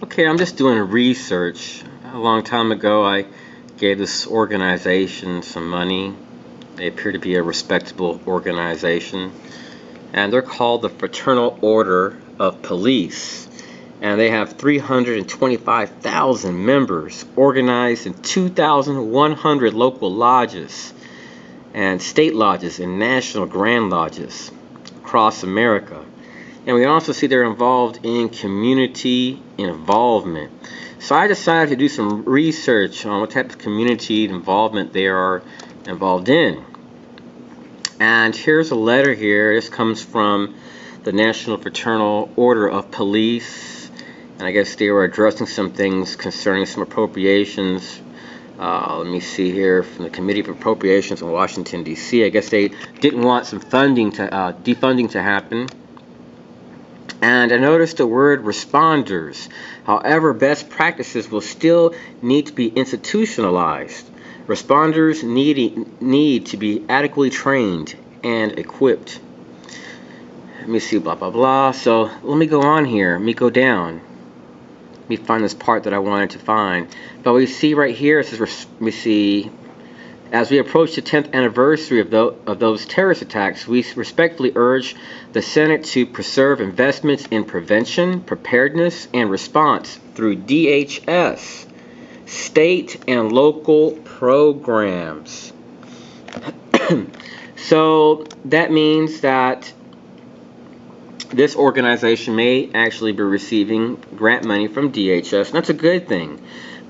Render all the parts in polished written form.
Okay, I'm just doing research. A long time ago, I gave this organization some money. They appear to be a respectable organization, and they're called the Fraternal Order of Police. And they have 325,000 members organized in 2,100 local lodges and state lodges and national grand lodges across America. And we also see they're involved in community involvement. So I decided to do some research on what type of community involvement they are involved in. And here's a letter here. This comes from the National Fraternal Order of Police. And I guess they were addressing some things concerning some appropriations. Let me see here, from the Committee of Appropriations in Washington, D.C. I guess they didn't want some defunding to happen. And I noticed the word responders. However, best practices will still need to be institutionalized. Responders need to be adequately trained and equipped. Let me see, blah, blah, blah. So let me go on here. Let me go down. Let me find this part that I wanted to find. But we see right here, it says, let me see, as we approach the 10th anniversary of those terrorist attacks, we respectfully urge the Senate to preserve investments in prevention, preparedness, and response through DHS, state and local programs. So that means that this organization may actually be receiving grant money from DHS, and that's a good thing.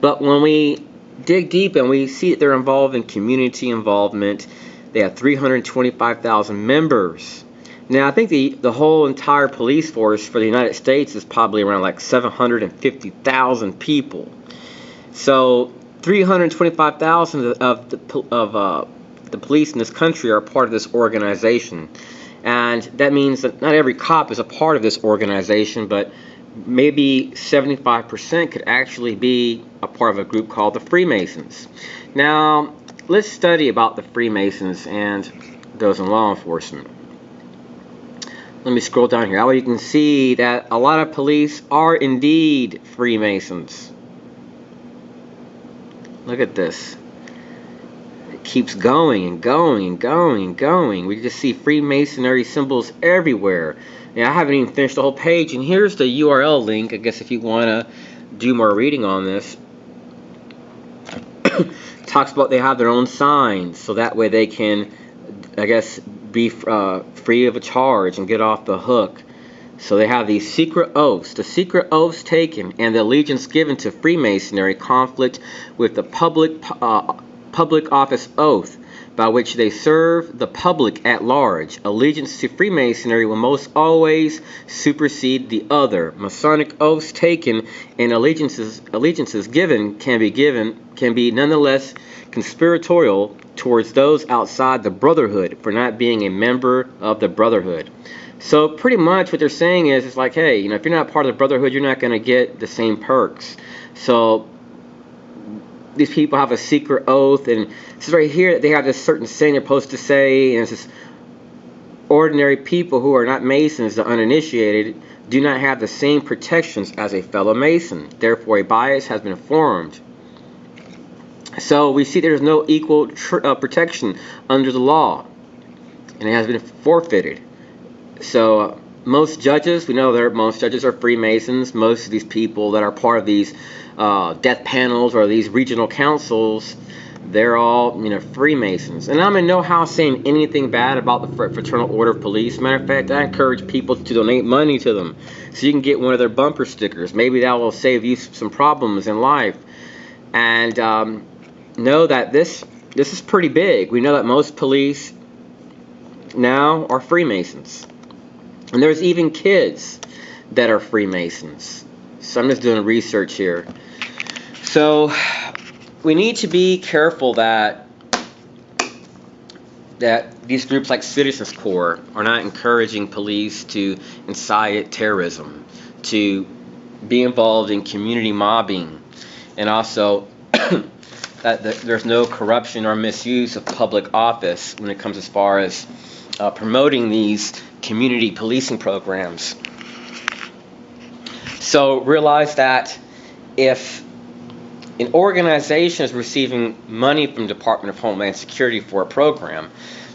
But when we dig deep and we see that they're involved in community involvement, they have 325,000 members. Now, I think the whole entire police force for the United States is probably around like 750,000 people. So 325,000 of the police in this country are part of this organization. And that means that not every cop is a part of this organization, but maybe 75% could actually be a part of a group called the Freemasons. Now, let's study about the Freemasons and those in law enforcement. Let me scroll down here. That way you can see that a lot of police are indeed Freemasons. Look at this. It keeps going and going and going and going. We just see Freemasonry symbols everywhere. Now, I haven't even finished the whole page, and here's the URL link, I guess, if you want to do more reading on this. Talks about they have their own signs, so that way they can, I guess, be free of a charge and get off the hook. So they have these secret oaths. The secret oaths taken and the allegiance given to Freemasonry conflict with the public office oath, by which they serve the public at large. Allegiance to Freemasonry will most always supersede the other. Masonic oaths taken and allegiances given can be nonetheless conspiratorial towards those outside the Brotherhood for not being a member of the Brotherhood. So pretty much what they're saying is, it's like, hey, if you're not part of the Brotherhood, you're not going to get the same perks. So these people have a secret oath, and this is right here that they have this certain saying they're supposed to say, and it's just ordinary people who are not Masons, the uninitiated, do not have the same protections as a fellow Mason. Therefore, a bias has been formed. So we see there's no equal protection under the law, and it has been forfeited. So most judges, we know that most judges are Freemasons. Most of these people that are part of these death panels or these regional councils, they're all Freemasons. And I'm in no house saying anything bad about the Fraternal Order of Police. Matter of fact, I encourage people to donate money to them so you can get one of their bumper stickers. Maybe that will save you some problems in life. And know that this is pretty big. We know that most police now are Freemasons. And there's even kids that are Freemasons. So I'm just doing research here. So we need to be careful that these groups like Citizens Corps are not encouraging police to incite terrorism, to be involved in community mobbing, and also that there's no corruption or misuse of public office when it comes as far as promoting these community policing programs. So realize that if an organization is receiving money from the Department of Homeland Security for a program,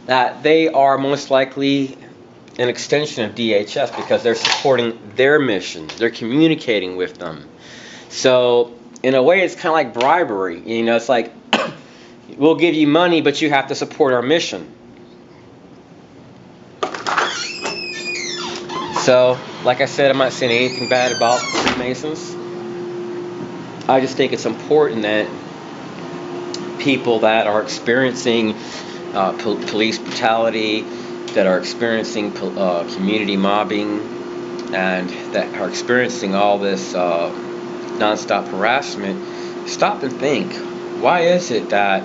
that they are most likely an extension of DHS because they're supporting their mission. They're communicating with them. So in a way, it's kind of like bribery. You know, it's like, we'll give you money, but you have to support our mission. So, like I said, I'm not saying anything bad about Freemasons. I just think it's important that people that are experiencing police brutality, that are experiencing community mobbing, and that are experiencing all this nonstop harassment, stop and think, why is it that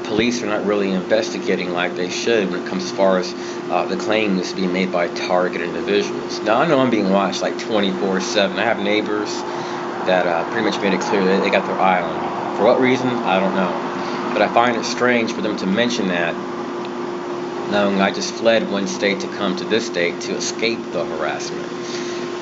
police are not really investigating like they should when it comes as far as the claims being made by targeted individuals? Now, I know I'm being watched like 24/7. I have neighbors that pretty much made it clear that they got their eye on me. For what reason, I don't know. But I find it strange for them to mention that, knowing I just fled one state to come to this state to escape the harassment.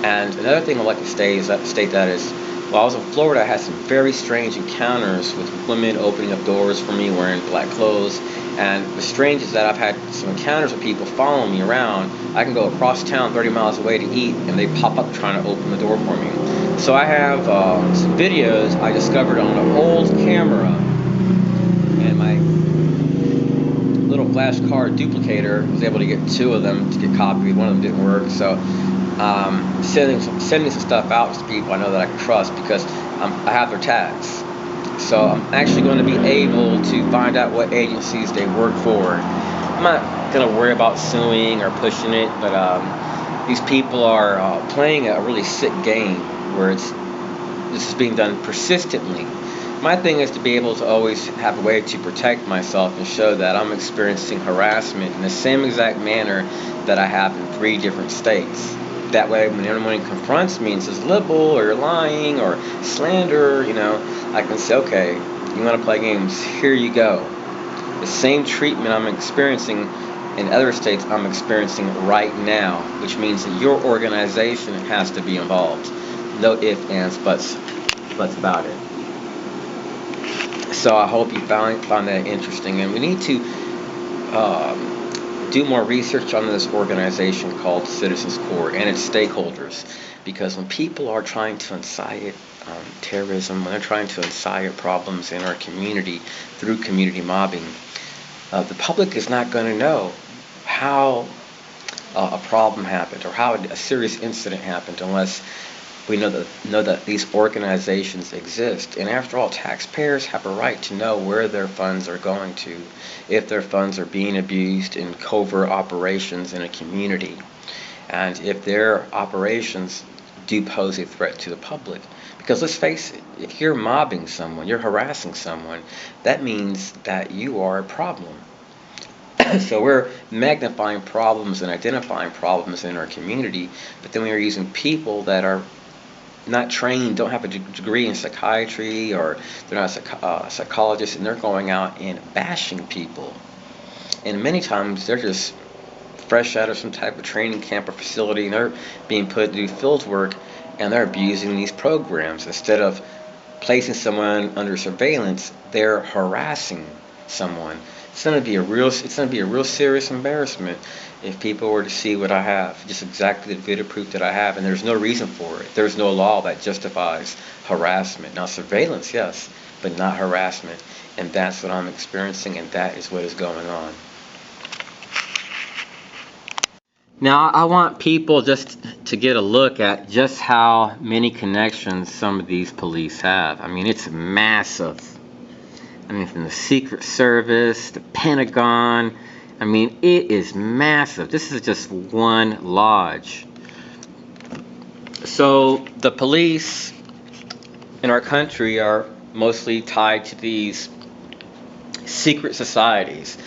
And another thing I'd like to state that is, while I was in Florida, I had some very strange encounters with women opening up doors for me wearing black clothes. And the strange is that I've had some encounters with people following me around. I can go across town 30 miles away to eat, and they pop up trying to open the door for me. So I have some videos I discovered on an old camera, and my little flashcard duplicator was able to get 2 of them to get copied. One of them didn't work, so sending some stuff out to people I know that I can trust because I have their tags. So I'm actually going to be able to find out what agencies they work for. I'm not going to worry about suing or pushing it, but these people are playing a really sick game where this is being done persistently. My thing is to be able to always have a way to protect myself and show that I'm experiencing harassment in the same exact manner that I have in 3 different states. That way, when anyone confronts me and says libel or you're lying or slander, you know, I can say, okay, you want to play games, here you go. The same treatment I'm experiencing in other states I'm experiencing right now, which means that your organization has to be involved. No ifs, ands, buts about it. So I hope you found that interesting, and we need to do more research on this organization called Citizens Corps and its stakeholders, because when people are trying to incite terrorism, when they're trying to incite problems in our community through community mobbing, the public is not going to know how a problem happened or how a serious incident happened unless we know that these organizations exist. And after all, taxpayers have a right to know where their funds are going to, if their funds are being abused in covert operations in a community, and if their operations do pose a threat to the public. Because let's face it, if you're mobbing someone, you're harassing someone, that means that you are a problem. So we're magnifying problems and identifying problems in our community, but then we are using people that are not trained, don't have a degree in psychiatry, or they're not a psychologist, and they're going out and bashing people. And many times they're just fresh out of some type of training camp or facility, and they're being put to do field work, and they're abusing these programs. Instead of placing someone under surveillance, they're harassing someone. It's going to be a real serious embarrassment if people were to see what I have, just exactly the video proof that I have, and there's no reason for it. There's no law that justifies harassment. Now, surveillance, yes, but not harassment. And that's what I'm experiencing, and that is what is going on. Now, I want people just to get a look at just how many connections some of these police have. I mean, it's massive. I mean, from the Secret Service, the Pentagon. I mean, it is massive. This is just one lodge. So the police in our country are mostly tied to these secret societies.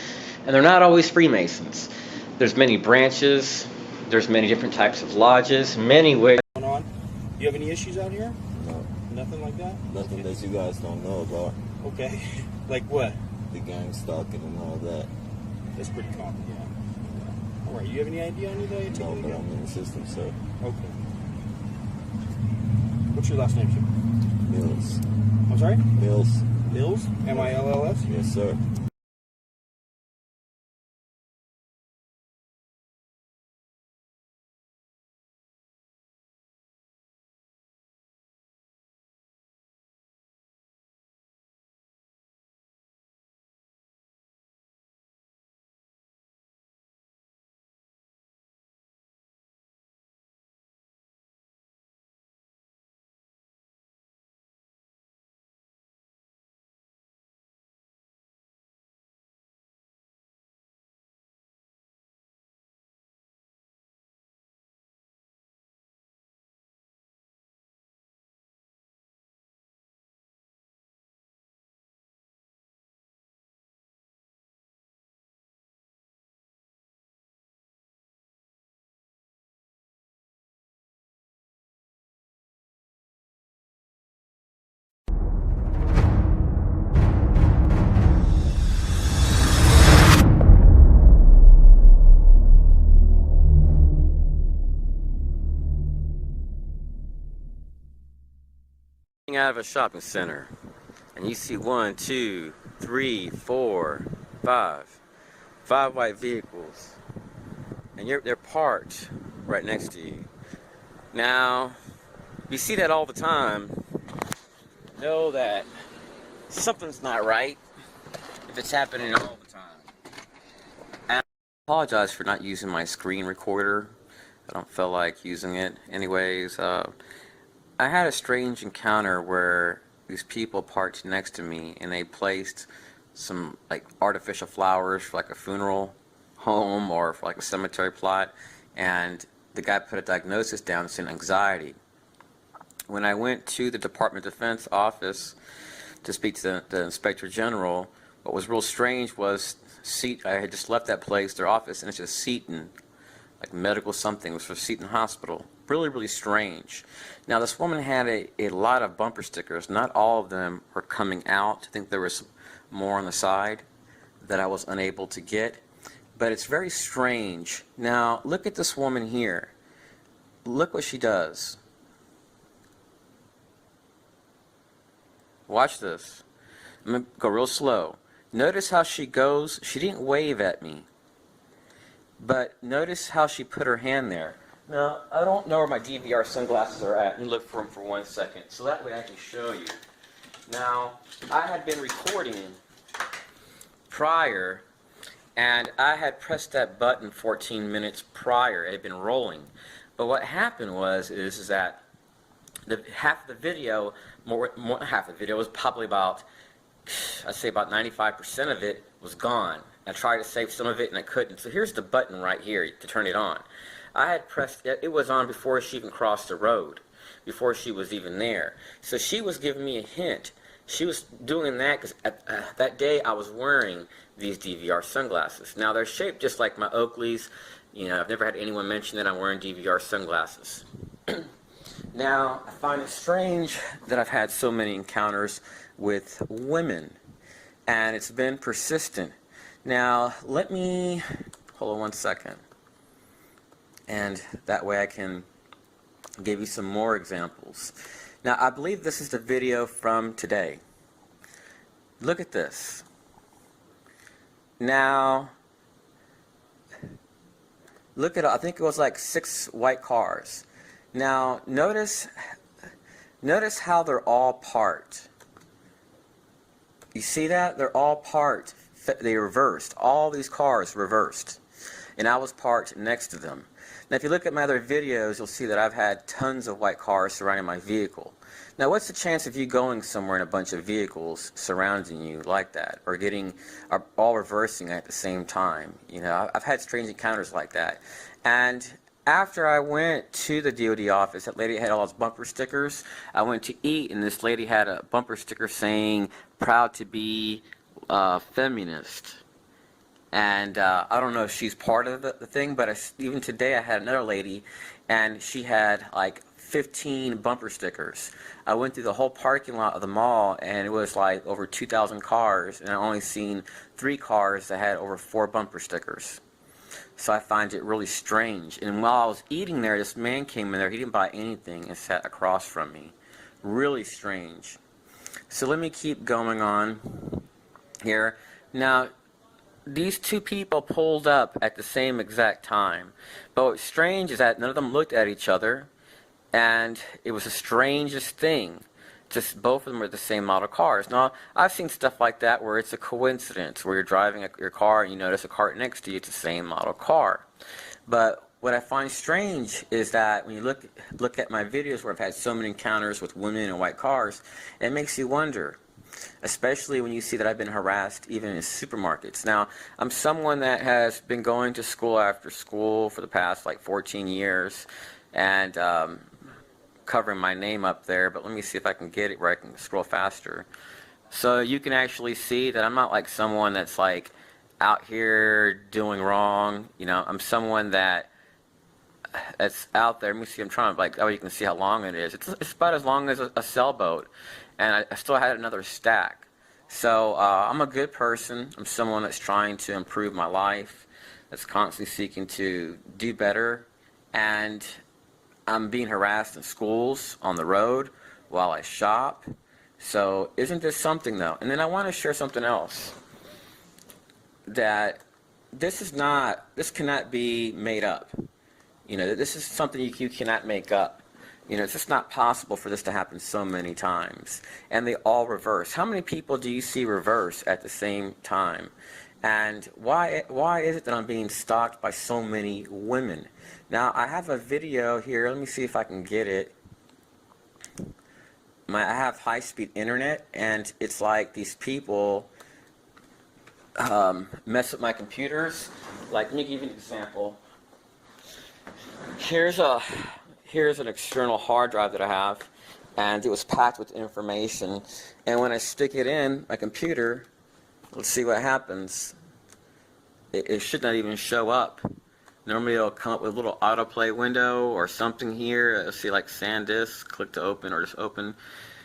And they're not always Freemasons. There's many branches. There's many different types of lodges. Many ways. Going on? You have any issues out here? No. Nothing like that? Nothing that you guys don't know about. Okay. Like what? The GangStalking and all that. That's pretty common, yeah. Alright, you have any idea on you that you're taking? No, but I'm in the system, sir. Okay. What's your last name, sir? Mills. I'm sorry? Mills. Mills? M-I-L-L-S? Yes, sir. Out of a shopping center, and you see 1, 2, 3, 4, 5 white vehicles, and they're parked right next to you. Now, you see that all the time. Know that something's not right if it's happening all the time. And I apologize for not using my screen recorder. I don't feel like using it. Anyways, I had a strange encounter where these people parked next to me and they placed some like artificial flowers for like a funeral home or for like a cemetery plot, and the guy put a diagnosis down saying anxiety. When I went to the Department of Defense office to speak to the Inspector General, what was real strange was I had just left that place, their office, and it's just Seton, like medical something. It was for Seton Hospital. Really, really strange. Now, this woman had a lot of bumper stickers. Not all of them were coming out. I think there was more on the side that I was unable to get. But it's very strange. Now, look at this woman here. Look what she does. Watch this. I'm going to go real slow. Notice how she goes. She didn't wave at me. But notice how she put her hand there. Now, I don't know where my DVR sunglasses are at. Let me look for them for 1 second, so that way I can show you. Now, I had been recording prior, and I had pressed that button 14 minutes prior. It had been rolling. But what happened is that half the video, half the video was probably about, I'd say about 95% of it was gone. I tried to save some of it and I couldn't. So here's the button right here to turn it on. I had pressed it. It was on before she even crossed the road, before she was even there. So she was giving me a hint. She was doing that because that day I was wearing these DVR sunglasses. Now they're shaped just like my Oakleys. You know, I've never had anyone mention that I'm wearing DVR sunglasses. Now, I find it strange that I've had so many encounters with women, and it's been persistent. Now, let me, hold on 1 second, and that way I can give you some more examples. Now, I believe this is the video from today. Look at this. Now, look at, I think it was like 6 white cars. Now, notice how they're all parked. You see that? They're all parked. They reversed. All these cars reversed. And I was parked next to them. Now, if you look at my other videos, you'll see that I've had tons of white cars surrounding my vehicle. Now, what's the chance of you going somewhere in a bunch of vehicles surrounding you like that, or all reversing at the same time? You know, I've had strange encounters like that. And after I went to the DOD office, that lady had all those bumper stickers. I went to eat, and this lady had a bumper sticker saying, "Proud to be feminist." And I don't know if she's part of the thing, but even today I had another lady, and she had like 15 bumper stickers. I went through the whole parking lot of the mall, and it was like over 2,000 cars, and I only seen 3 cars that had over 4 bumper stickers. So I find it really strange. And while I was eating there, this man came in there. He didn't buy anything and sat across from me. Really strange. So let me keep going on here. Now, these two people pulled up at the same exact time. But what's strange is that none of them looked at each other. And it was the strangest thing. Just both of them were the same model cars. Now, I've seen stuff like that where it's a coincidence, where you're driving your car and you notice a car next to you, it's the same model car. But what I find strange is that when you look at my videos where I've had so many encounters with women in white cars, it makes you wonder, especially when you see that I've been harassed even in supermarkets. Now, I'm someone that has been going to school after school for the past like 14 years, and covering my name up there, but let me see if I can get it where I can scroll faster. So you can actually see that I'm not like someone that's like out here doing wrong. You know, I'm someone that's out there. Let me see, I'm trying to like, oh, you can see how long it is. It's about as long as a sailboat, and I still had another stack. So I'm a good person. I'm someone that's trying to improve my life, that's constantly seeking to do better, and I'm being harassed in schools, on the road, while I shop. So isn't this something though? And then I want to share something else. That this cannot be made up. You know, this is something you cannot make up. You know, it's just not possible for this to happen so many times. And they all reverse. How many people do you see reverse at the same time? And why is it that I'm being stalked by so many women? Now, I have a video here. Let me see if I can get it. I have high-speed internet, and it's like these people mess with my computers. Like, let me give you an example. Here's an external hard drive that I have, and it was packed with information. And when I stick it in my computer, let's see what happens. It should not even show up. Normally it'll come up with a little autoplay window or something here. You'll see like SanDisk, click to open or just open.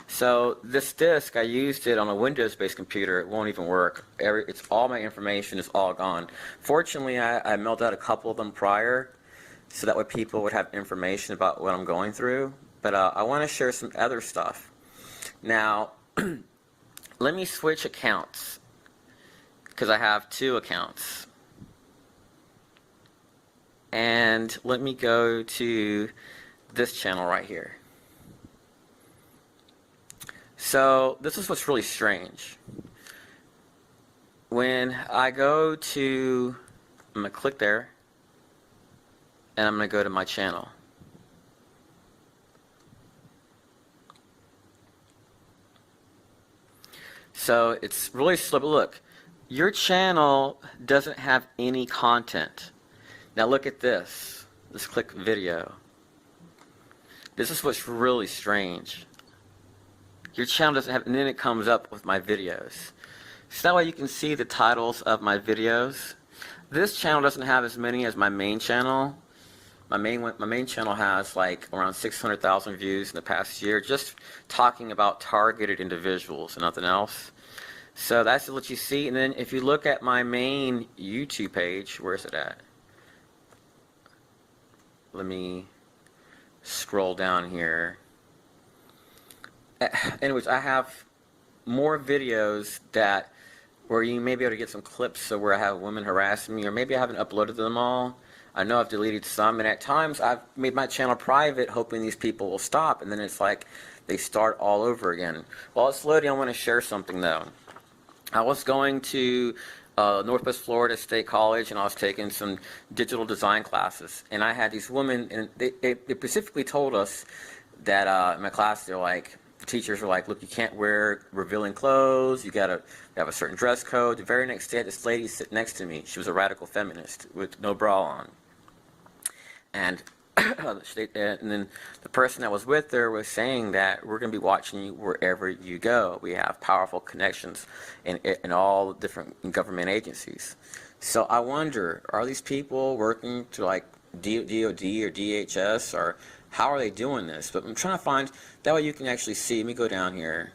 So this disk, I used it on a Windows-based computer. It won't even work. It's all my information is all gone. Fortunately, I mailed out a couple of them prior, so that way people would have information about what I'm going through. But I want to share some other stuff. Now, let me switch accounts, because I have two accounts. And let me go to this channel right here. So this is what's really strange. When I go to, I'm going to click there, and I'm going to go to my channel. So it's really slow, but look, your channel doesn't have any content. Now look at this. Let's click video. This is what's really strange. Your channel doesn't have, and then it comes up with my videos. So that way you can see the titles of my videos. This channel doesn't have as many as my main channel. My main channel has like around 600,000 views in the past year, just talking about targeted individuals and nothing else. So that's what you see. And then if you look at my main YouTube page, where is it at? Let me scroll down here. Anyways, I have more videos that where you may be able to get some clips of where I have women harassing me, or maybe I haven't uploaded them all. I know I've deleted some, and at times I've made my channel private hoping these people will stop, and then it's like they start all over again. While it's loading, I want to share something though. I was going to Northwest Florida State College, and I was taking some digital design classes, and I had these women, and they specifically told us that in my class, they're like, the teachers were like, look, you can't wear revealing clothes, you gotta have a certain dress code. The very next day, this lady sit next to me. She was a radical feminist with no bra on. And and then the person that was with her was saying that we're going to be watching you wherever you go. We have powerful connections in all different government agencies. So I wonder, are these people working to like DOD or DHS, or how are they doing this? But I'm trying to find, that way you can actually see. Let me go down here.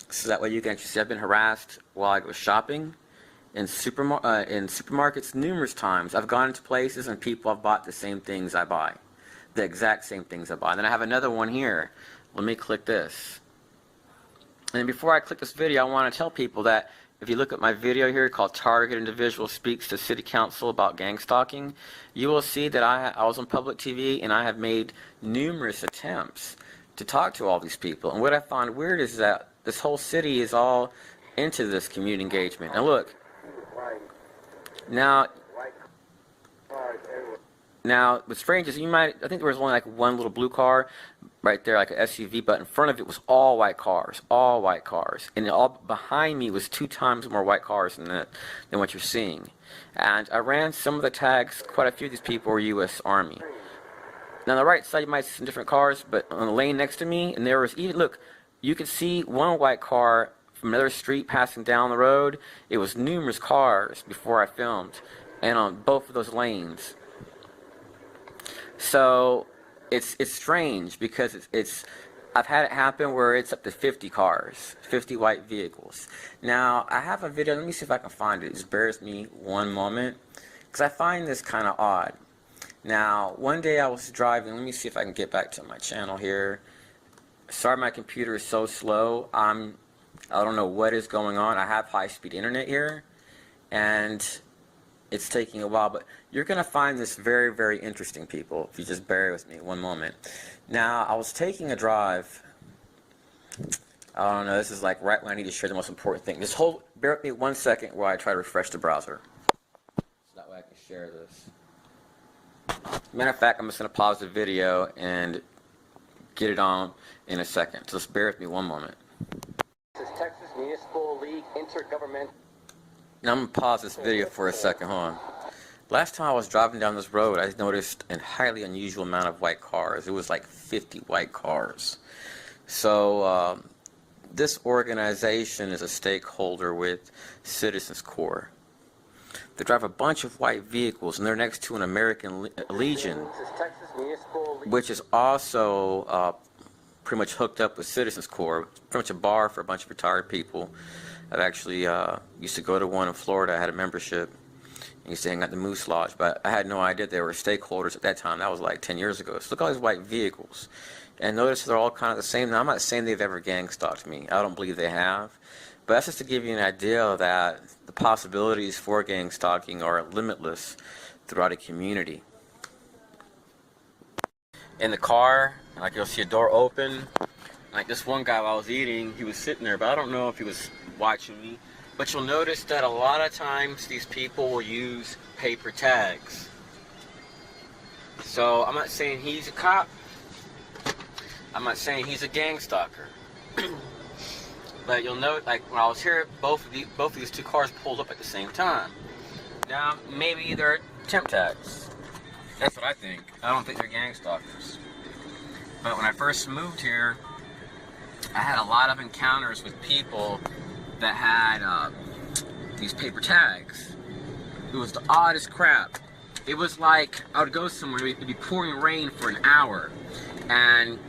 So that way you can actually see I've been harassed while I was shopping, in supermarkets numerous times. I've gone into places and people have bought the same things I buy, the exact same things I buy. And then I have another one here. Let me click this. And before I click this video, I want to tell people that if you look at my video here called Target Individual Speaks to City Council about gang stalking, you will see that I was on public TV and I have made numerous attempts to talk to all these people. And what I found weird is that this whole city is all into this community engagement. And look, now what's strange is I think there was only like one little blue car right there, like an SUV, but in front of it was all white cars. And all behind me was 2 times more white cars than what you're seeing. And I ran some of the tags, quite a few of these people were U.S Army. Now on the right side you might see some different cars, but on the lane next to me, and there was even, look, you could see one white car from another street passing down the road. It was numerous cars before I filmed, and on both of those lanes. So it's strange because I've had it happen where it's up to 50 cars, 50 white vehicles. Now I have a video. Let me see if I can find it. Just bear with me one moment, because I find this kind of odd. Now one day I was driving. Let me see if I can get back to my channel here. Sorry, my computer is so slow. I don't know what is going on. I have high-speed internet here, and it's taking a while, but you're going to find this very, very interesting, people, if you just bear with me one moment. Now, I was taking a drive. I don't know, this is like right when I need to share the most important thing. Just bear with me 1 second while I try to refresh the browser. So that way I can share this. Matter of fact, I'm just going to pause the video and get it on in a second. So just bear with me one moment. This is Texas Municipal League Intergovernmental. Now I'm going to pause this video for a second. Hold on. Last time I was driving down this road, I noticed a highly unusual amount of white cars. It was like 50 white cars. So this organization is a stakeholder with Citizens Corps. They drive a bunch of white vehicles, and they're next to an American Legion, which is also pretty much hooked up with Citizens Corps. Pretty much a bar for a bunch of retired people. I've actually used to go to one in Florida. I had a membership. I used to hang out at the Moose Lodge, but I had no idea they were stakeholders at that time. That was like 10 years ago. So look at all these white vehicles. And notice they're all kind of the same. Now, I'm not saying they've ever gang stalked me. I don't believe they have. But that's just to give you an idea that the possibilities for gang stalking are limitless throughout a community. In the car, like you'll see a door open. Like this one guy while I was eating, he was sitting there, but I don't know if he was watching me. But you'll notice that a lot of times these people will use paper tags. So I'm not saying he's a cop. I'm not saying he's a gang stalker. But you'll note, like when I was here, both of these 2 cars pulled up at the same time. Now maybe they're temp tags. That's what I think. I don't think they're gang stalkers. But when I first moved here, I had a lot of encounters with people that had these paper tags. It was the oddest crap. It was like I would go somewhere, it'd be pouring rain for an hour, and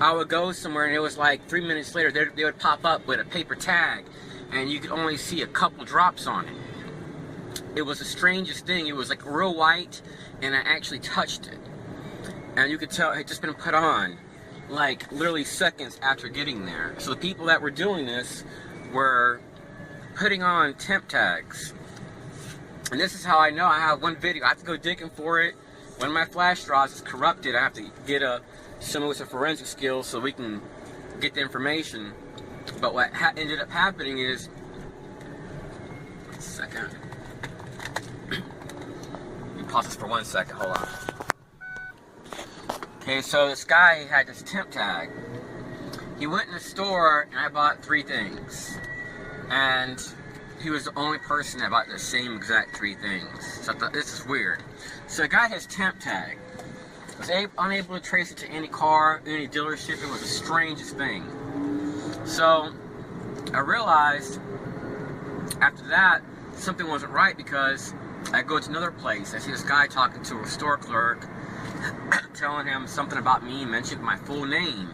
I would go somewhere and it was like 3 minutes later they would pop up with a paper tag and you could only see a couple drops on it. It was the strangest thing. It was like real white, and I actually touched it, and you could tell it had just been put on like literally seconds after getting there. So the people that were doing this were putting on temp tags. And this is how I know. I have one video. I have to go digging for it. One of my flash drives is corrupted. I have to get someone with some forensic skills so we can get the information. But what ended up happening is, 1 second. Let me pause this for 1 second. Hold on. Okay, so this guy had this temp tag. He went in the store and I bought 3 things. And he was the only person that bought the same exact 3 things. So I thought, this is weird. So the guy has temp tag. I was unable to trace it to any car, any dealership. It was the strangest thing. So I realized after that something wasn't right, because I go to another place. I see this guy talking to a store clerk, telling him something about me, mentioned my full name.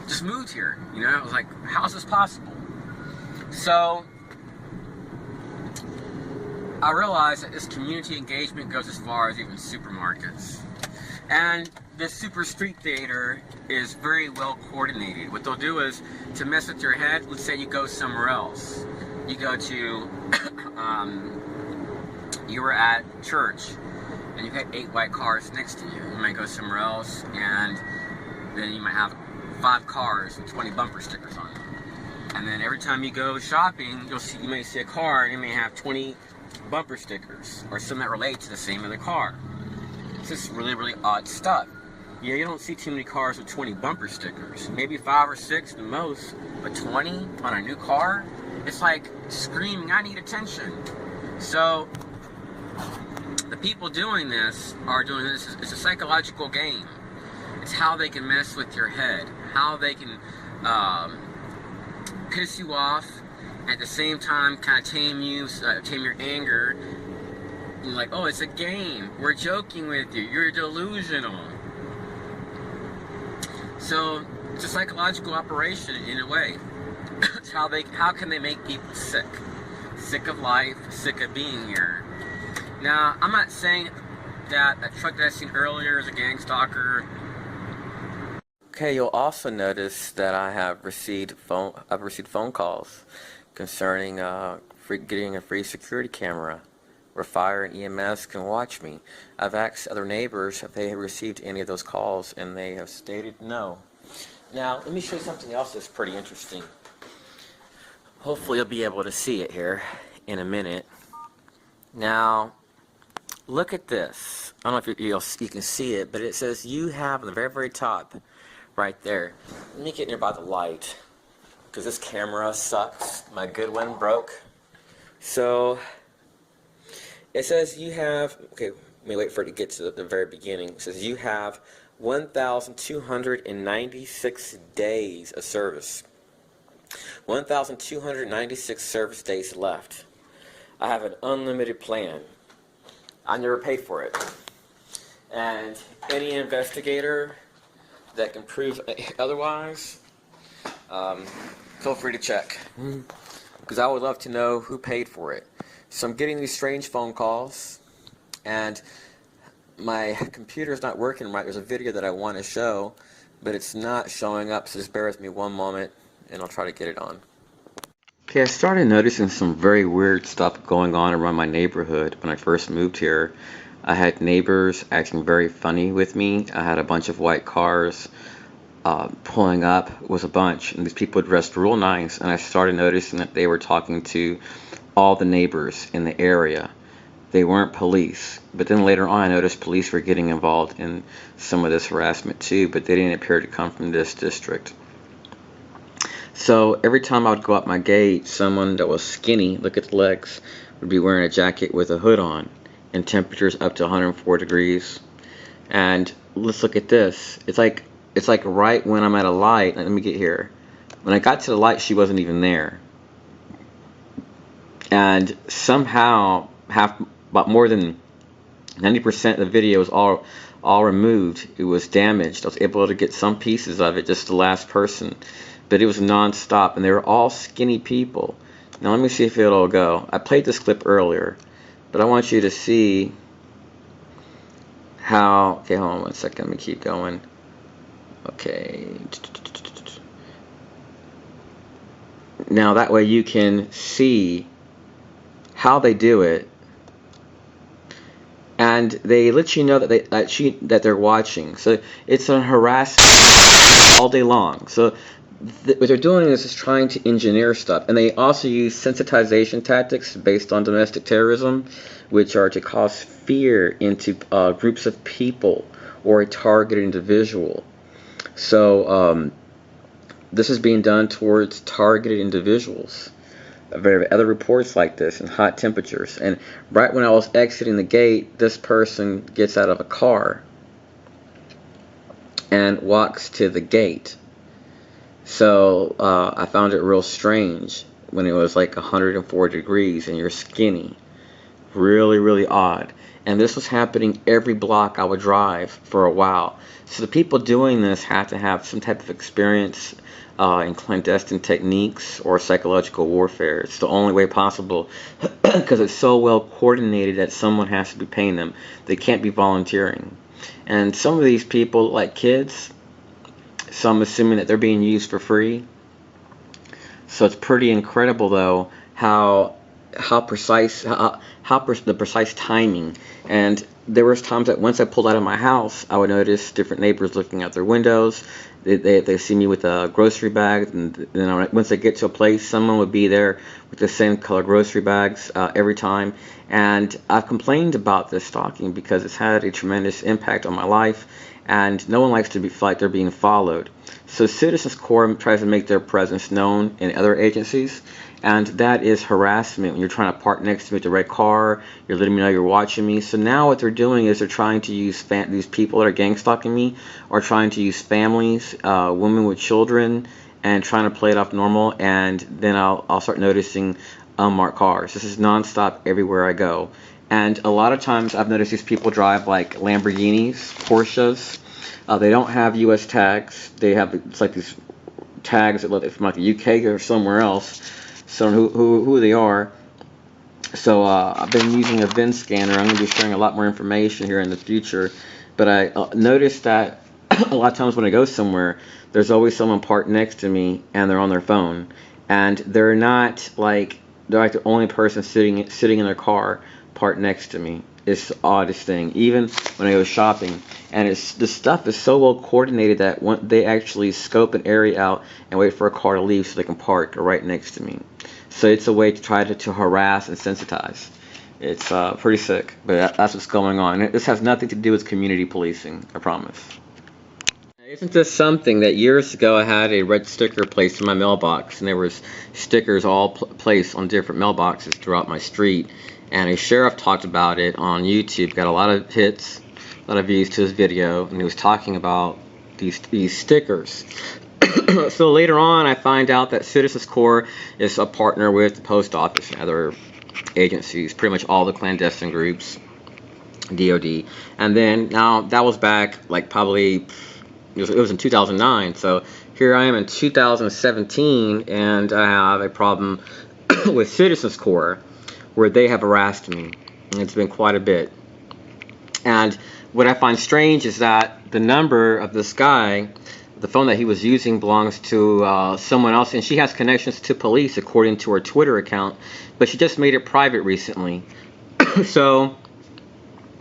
Just moved here, you know. I was like, how is this possible? So I realize that this community engagement goes as far as even supermarkets. And this super street theater is very well coordinated. What they'll do is, to mess with your head, let's say you go somewhere else. You go to, you were at church, and you had 8 white cars next to you. You might go somewhere else, and then you might have 5 cars with 20 bumper stickers on them. And then every time you go shopping, you may see a car, and it may have 20 bumper stickers, or some that relate to the same other car. It's just really, really odd stuff. Yeah, you don't see too many cars with 20 bumper stickers. Maybe 5 or 6 the most, but 20 on a new car? It's like screaming, I need attention. So, the people doing this are doing this, it's a psychological game. It's how they can mess with your head, how they can piss you off, at the same time kind of tame you, tame your anger. You're like, oh, it's a game, we're joking with you, you're delusional. So it's a psychological operation in a way. It's how can they make people sick of life, sick of being here. Now, I'm not saying that truck that I seen earlier is a gang stalker. Okay, you'll also notice that I have received phone calls concerning getting a free security camera where fire and EMS can watch me. I've asked other neighbors if they have received any of those calls, and they have stated no. Now, let me show you something else that's pretty interesting. Hopefully you'll be able to see it here in a minute. Now, look at this. I don't know if you can see it, but it says you have on the very, very top, right there. Let me get near by the light, because this camera sucks. My good one broke. So, it says you have, okay, let me wait for it to get to the very beginning. It says you have 1,296 days of service. 1,296 service days left. I have an unlimited plan. I never paid for it. And any investigator that can prove otherwise, feel free to check. Because I would love to know who paid for it. So I'm getting these strange phone calls, and my computer's not working right. There's a video that I want to show, but it's not showing up, so just bear with me one moment, and I'll try to get it on. Okay, I started noticing some very weird stuff going on around my neighborhood when I first moved here. I had neighbors acting very funny with me. I had a bunch of white cars pulling up. It was a bunch, and these people dressed real nice, and I started noticing that they were talking to all the neighbors in the area. They weren't police, but then later on I noticed police were getting involved in some of this harassment too, but they didn't appear to come from this district. So every time I would go up my gate, someone that was skinny, look at the legs, would be wearing a jacket with a hood on, and temperatures up to 104 degrees. And let's look at this. It's like right when I'm at a light. Let me get here. When I got to the light, she wasn't even there. And somehow, about more than 90% of the video was all removed. It was damaged. I was able to get some pieces of it, just the last person. But it was non-stop, and they were all skinny people. Now let me see if it'll go. I played this clip earlier, but I want you to see how... Okay, hold on one second. Let me keep going. Okay. Now that way you can see how they do it, and they let you know that they're watching. So it's a harassment all day long. So what they're doing is trying to engineer stuff, and they also use sensitization tactics based on domestic terrorism, which are to cause fear into groups of people or a targeted individual. So this is being done towards targeted individuals. There are other reports like this and hot temperatures. And right when I was exiting the gate, this person gets out of a car and walks to the gate. So I found it real strange when it was like 104 degrees and you're skinny. Really, really odd. And this was happening every block I would drive for a while. So the people doing this have to have some type of experience in clandestine techniques or psychological warfare. It's the only way possible because it's so well coordinated that someone has to be paying them. They can't be volunteering. And some of these people, like kids, so I'm assuming that they're being used for free. So it's pretty incredible, though, how precise, the precise timing. And there was times that once I pulled out of my house, I would notice different neighbors looking out their windows. They see me with a grocery bag, and then once I get to a place, someone would be there with the same color grocery bags every time. And I've complained about this stalking because it's had a tremendous impact on my life, and no one likes to feel like they're being followed. So Citizens Corps tries to make their presence known in other agencies, and that is harassment. When you're trying to park next to me with the red car, you're letting me know you're watching me. So now what they're doing is they're trying to use these people that are gang stalking me are trying to use families, women with children, and trying to play it off normal. And then I'll start noticing unmarked cars. This is nonstop everywhere I go. And a lot of times I've noticed these people drive like Lamborghinis, Porsches. They don't have U.S. tags. They have, it's like these tags that look from like the UK or somewhere else. So who they are. So I've been using a VIN scanner. I'm going to be sharing a lot more information here in the future. But I noticed that a lot of times when I go somewhere, there's always someone parked next to me and they're on their phone. And they're like the only person sitting in their car parked next to me. It's the oddest thing. Even when I go shopping, and the stuff is so well coordinated that they actually scope an area out and wait for a car to leave so they can park right next to me. So it's a way to try to harass and sensitize. It's pretty sick, but that's what's going on. This has nothing to do with community policing, I promise. Isn't this something that years ago I had a red sticker placed in my mailbox, and there was stickers all placed on different mailboxes throughout my street, and a sheriff talked about it on YouTube, got a lot of hits, a lot of views to his video, and he was talking about these stickers. So later on I find out that Citizens Corps is a partner with the post office and other agencies, pretty much all the clandestine groups, DOD. And then now that was back like probably it was in 2009. So here I am in 2017, and I have a problem with Citizens Corps where they have harassed me, and it's been quite a bit. And what I find strange is that the number of this guy, the phone that he was using, belongs to someone else, and she has connections to police according to her Twitter account, but she just made it private recently. So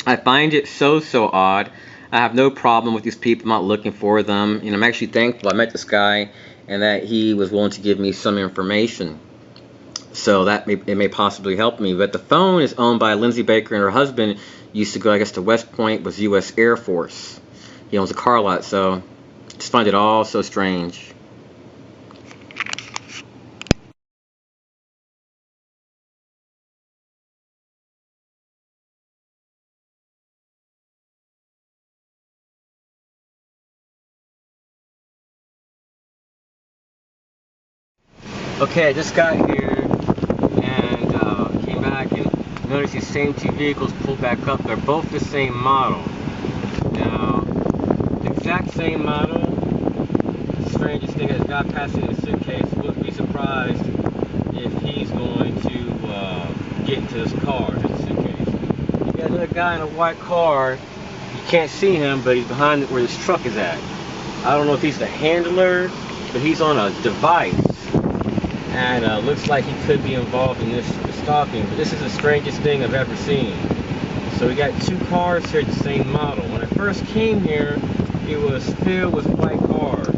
I find it so odd. I have no problem with these people. I'm not looking for them. I'm actually thankful I met this guy and that he was willing to give me some information. So that it may possibly help me. But the phone is owned by Lindsay Baker, and her husband used to go, I guess, to West Point, was U.S. Air Force. He owns a car lot, so I just find it all so strange. Okay, I just got here and came back and noticed these same two vehicles pulled back up. They're both the same model. Now, the exact same model. The strangest thing is, guy passing in a suitcase. Wouldn't be surprised if he's going to get into this car, his suitcase. You got another guy in a white car. You can't see him, but he's behind where this truck is at. I don't know if he's the handler, but he's on a device. And looks like he could be involved in this stalking. But this is the strangest thing I've ever seen. So we got two cars here, the same model. When I first came here, it was filled with white cars.